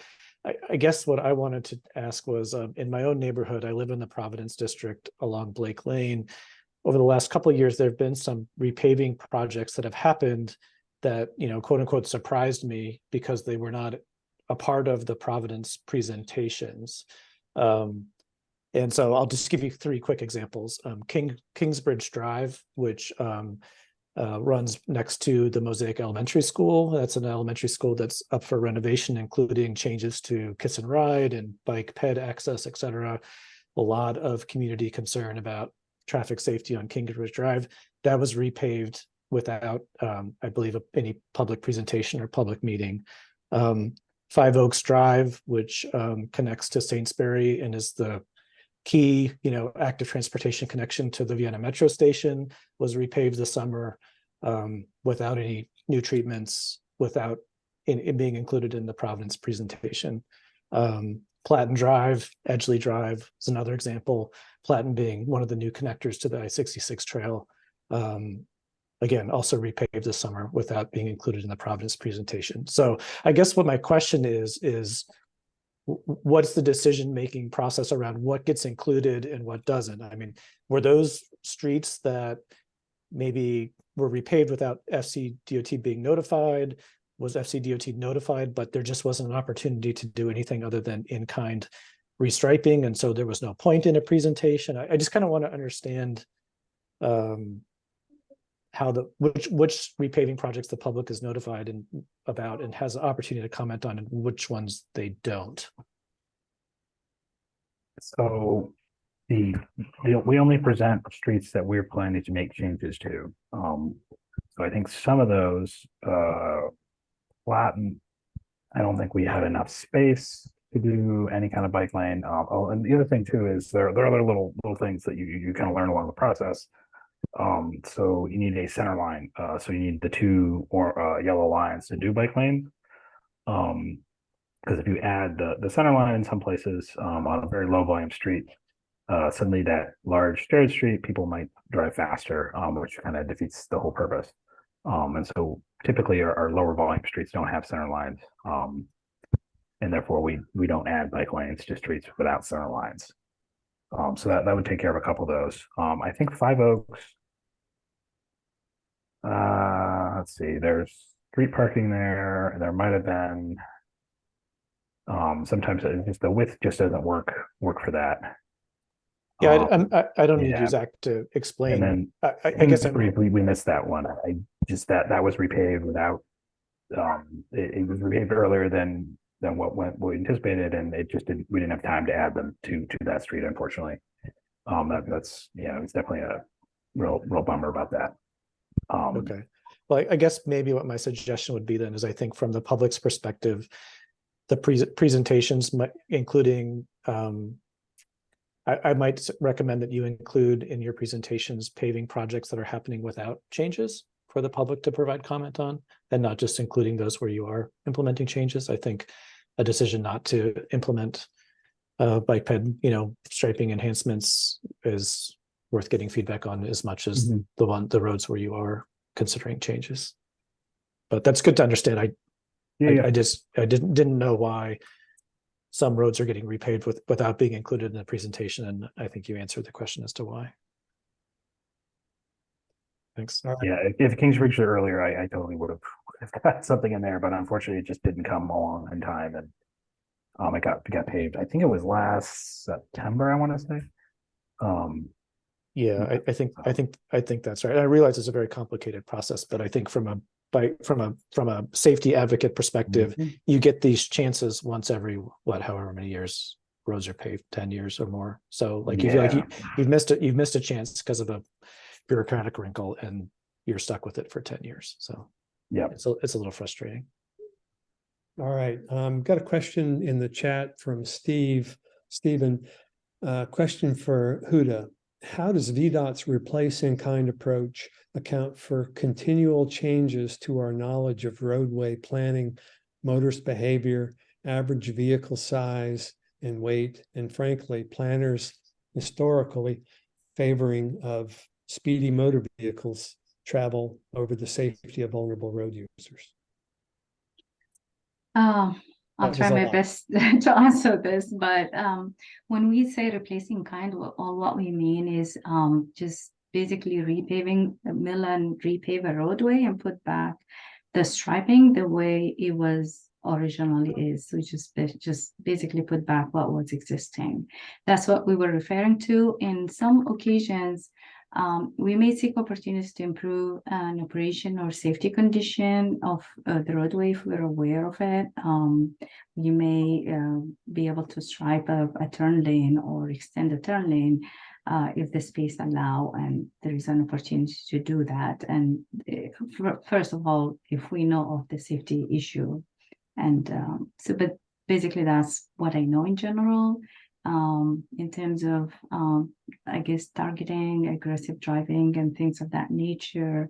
I guess what I wanted to ask was, in my own neighborhood, I live in the Providence district along Blake Lane. Over the last couple of years, there have been some repaving projects that have happened that, quote unquote, surprised me because they were not a part of the Providence presentations. And so I'll just give you three quick examples. Kingsbridge Drive, which runs next to the Mosaic Elementary School. That's an elementary school that's up for renovation, including changes to kiss and ride and bike ped access, et cetera. A lot of community concern about traffic safety on Kingsbridge Drive. That was repaved without, I believe, any public presentation or public meeting. Five Oaks Drive, which connects to Sainsbury and is the key, active transportation connection to the Vienna Metro station, was repaved this summer without any new treatments, without it being included in the Providence presentation. Platten Drive, Edgeley Drive is another example. Platten being one of the new connectors to the I-66 trail. Again, also repaved this summer without being included in the Providence presentation. So I guess what my question is what's the decision-making process around what gets included and what doesn't? I mean, were those streets that maybe were repaved without FCDOT being notified? Was FCDOT notified, but there just wasn't an opportunity to do anything other than in-kind restriping, and so there was no point in a presentation? I just kind of want to understand how which repaving projects the public is notified about and has the opportunity to comment on, and which ones they don't. So we only present streets that we're planning to make changes to. So I think some of those, Platten, I don't think we had enough space to do any kind of bike lane. Oh, and the other thing too is there are other little things that you kind of learn along the process. So you need a center line. So you need the two yellow lines to do bike lane. Because if you add the center line in some places on a very low volume street, suddenly that large shared street, people might drive faster, which kind of defeats the whole purpose. And so typically our lower volume streets don't have center lines. And therefore we don't add bike lanes to streets without center lines. So that would take care of a couple of those. I think Five Oaks, let's see, there's street parking there. There might have been, sometimes just the width just doesn't work for that. Yeah, I don't need yeah. you, Zach, to explain. And then I guess briefly we missed that one. I just that was repaved without, it was repaved earlier than what we anticipated, and it just we didn't have time to add them to that street, unfortunately. That's it's definitely a real bummer about that. Okay. Well, I guess maybe what my suggestion would be then is, I think from the public's perspective, the presentations, including, I might recommend that you include in your presentations paving projects that are happening without changes for the public to provide comment on, and not just including those where you are implementing changes. I think a decision not to implement bike ped, striping enhancements is worth getting feedback on as much as the roads where you are considering changes. But that's good to understand. I didn't know why some roads are getting repaved without being included in the presentation, and I think you answered the question as to why. Thanks. Yeah, if Kingsbridge were earlier, I totally would have got something in there, but unfortunately it just didn't come along in time, and it got paved. I think it was last September, I want to say. Yeah, I think that's right. I realize it's a very complicated process, but I think from a safety advocate perspective, you get these chances once every however many years roads are paved, 10 years or more. So like you feel like you've missed a chance because of a bureaucratic wrinkle, and you're stuck with it for 10 years. So yeah, it's a little frustrating. All right. Got a question in the chat from Stephen. Question for Houda. How does VDOT's replace in-kind approach account for continual changes to our knowledge of roadway planning, motorist behavior, average vehicle size and weight, and frankly, planners historically favoring of speedy motor vehicles travel over the safety of vulnerable road users? I'll try my best to answer this, but when we say replacing kind, all what we mean is just basically repaving, mill and repave a roadway and put back the striping the way it was originally is. So just basically put back what was existing. That's what we were referring to. In some occasions, we may seek opportunities to improve an operation or safety condition of the roadway if we're aware of it. You may be able to stripe a turn lane or extend a turn lane if the space allow and there is an opportunity to do that. And first of all, if we know of the safety issue, and but basically that's what I know in general. In terms of I guess targeting, aggressive driving, and things of that nature.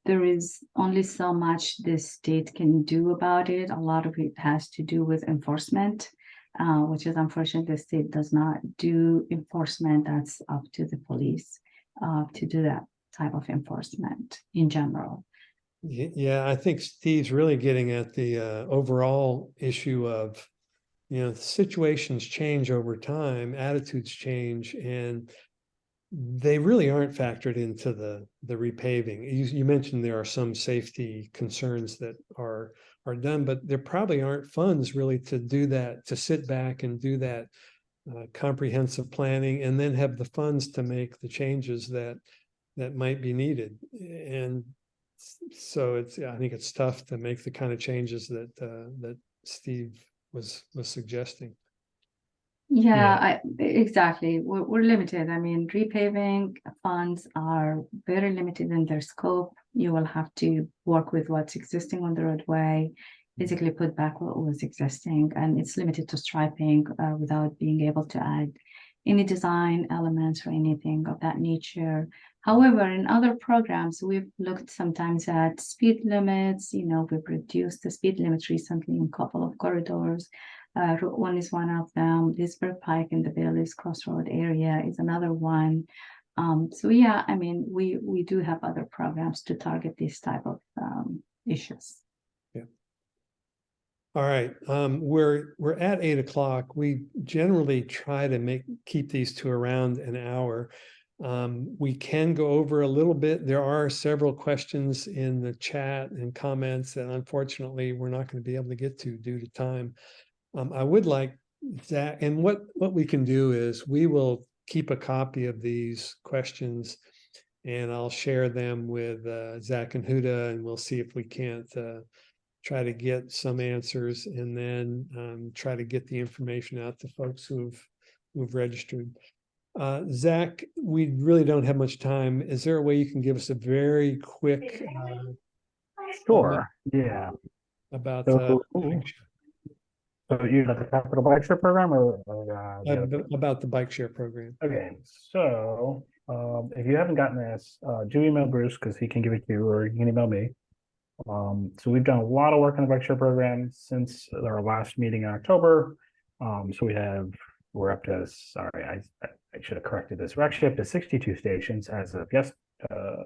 There is only so much the state can do about it. A lot of it has to do with enforcement, which is unfortunate. The state does not do enforcement. That's up to the police to do that type of enforcement in general. Yeah, I think Steve's really getting at the overall issue of, situations change over time, attitudes change, and they really aren't factored into the repaving. You mentioned there are some safety concerns that are done, but there probably aren't funds really to do that, to sit back and do that comprehensive planning, and then have the funds to make the changes that might be needed. And so I think it's tough to make the kind of changes that Steve was suggesting. Yeah, exactly. We're limited. I mean, repaving funds are very limited in their scope. You will have to work with what's existing on the roadway, basically put back what was existing, and it's limited to striping without being able to add any design elements or anything of that nature. However, in other programs, we've looked sometimes at speed limits. We've reduced the speed limit recently in a couple of corridors. Route 1 is one of them. Lisbon Pike in the Bailey's Crossroad area is another one. So yeah, I mean, we do have other programs to target these type of issues. Yeah. All right. We're at 8 o'clock. We generally try to keep these to around an hour. We can go over a little bit. There are several questions in the chat and comments that unfortunately we're not going to be able to get to due to time. I would like Zack, and what we can do is we will keep a copy of these questions, and I'll share them with Zack and Houda, and we'll see if we can't try to get some answers, and then try to get the information out to folks who've registered. Zack, we really don't have much time. Is there a way you can give us a very quick Sure. Yeah. about So you got the capital bike share program or about the bike share program? Okay, so if you haven't gotten this, do email Bruce because he can give it to you, or you can email me. So we've done a lot of work on the bike share program since our last meeting in October. So we're up to, sorry, I should have corrected this. We're actually up to 62 stations as of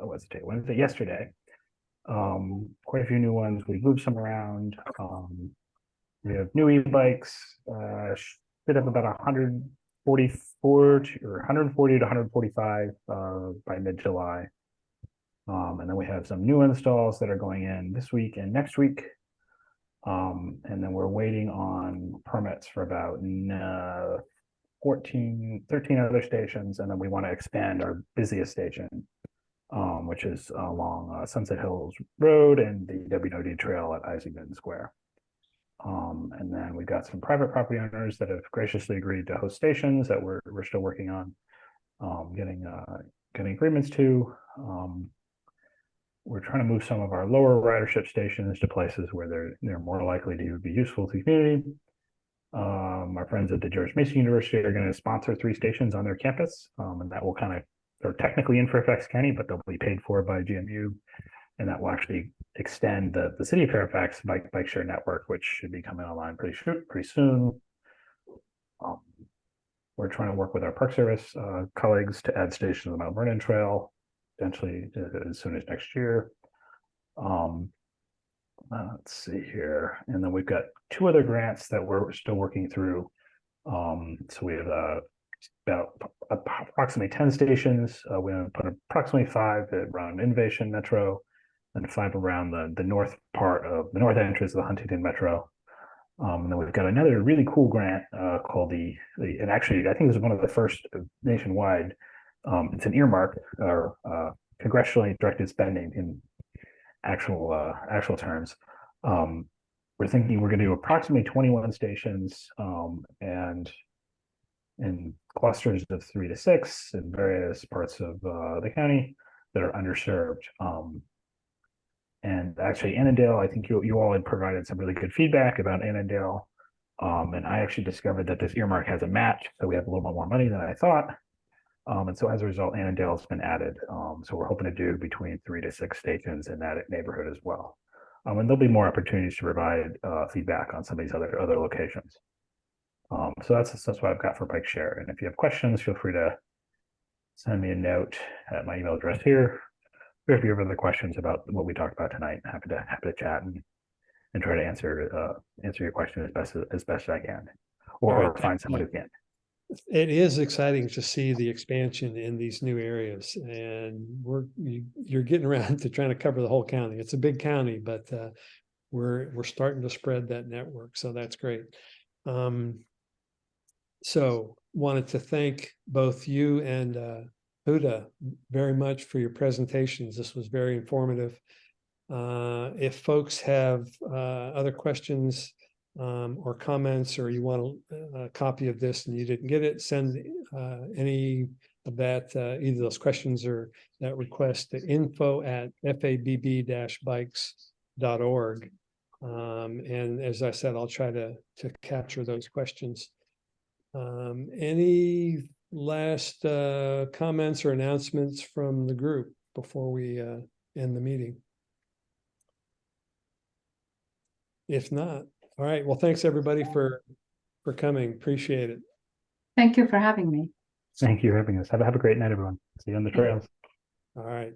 Wednesday, yesterday. Quite a few new ones. We moved some around. We have new e-bikes, should have about 144 or 140 to 145 by mid-July. And then we have some new installs that are going in this week and next week. And then we're waiting on permits for about 13 other stations. And then we want to expand our busiest station, which is along Sunset Hills Road and the WNOD Trail at Islington Square. And then we've got some private property owners that have graciously agreed to host stations that we're still working on getting agreements to. We're trying to move some of our lower ridership stations to places where they're more likely to be useful to the community. Our friends at the George Mason University are going to sponsor 3 stations on their campus, and that will they're technically in Fairfax County, but they'll be paid for by GMU. And that will actually extend the city of Fairfax bike share network, which should be coming online pretty soon. We're trying to work with our Park Service colleagues to add stations on the Mount Vernon Trail, potentially as soon as next year. Let's see here. And then we've got 2 other grants that we're still working through. So we have about approximately 10 stations. We want to put approximately 5 around Innovation Metro, and 5 around the north part of the north entrance of the Huntington Metro. And then we've got another really cool grant called and actually I think this is one of the first nationwide. It's an earmark or congressionally directed spending in actual terms. We're thinking we're going to do approximately 21 stations, and in clusters of 3 to 6 in various parts of the county that are underserved. And actually, Annandale, I think you all had provided some really good feedback about Annandale. And I actually discovered that this earmark has a match, so we have a little bit more money than I thought. And so as a result, Annandale has been added. So we're hoping to do between 3 to 6 stations in that neighborhood as well. And there'll be more opportunities to provide feedback on some of these other locations. So that's what I've got for bike share. And if you have questions, feel free to send me a note at my email address here. Or if you have other questions about what we talked about tonight, happy to chat and try to answer your question as best I can, or find someone who can. It is exciting to see the expansion in these new areas, and you're getting around to trying to cover the whole county. It's a big county, but we're starting to spread that network, so that's great. So wanted to thank both you and Houda very much for your presentations. This was very informative. If folks have other questions or comments, or you want a copy of this and you didn't get it, send any of that, either those questions or that request to info@fabb-bikes.org. And as I said, I'll try to capture those questions. Any last comments or announcements from the group before we end the meeting? If not, all right. Well, thanks everybody for coming. Appreciate it. Thank you for having me. Thank you for having us. Have a great night, everyone. See you on the trails. All right.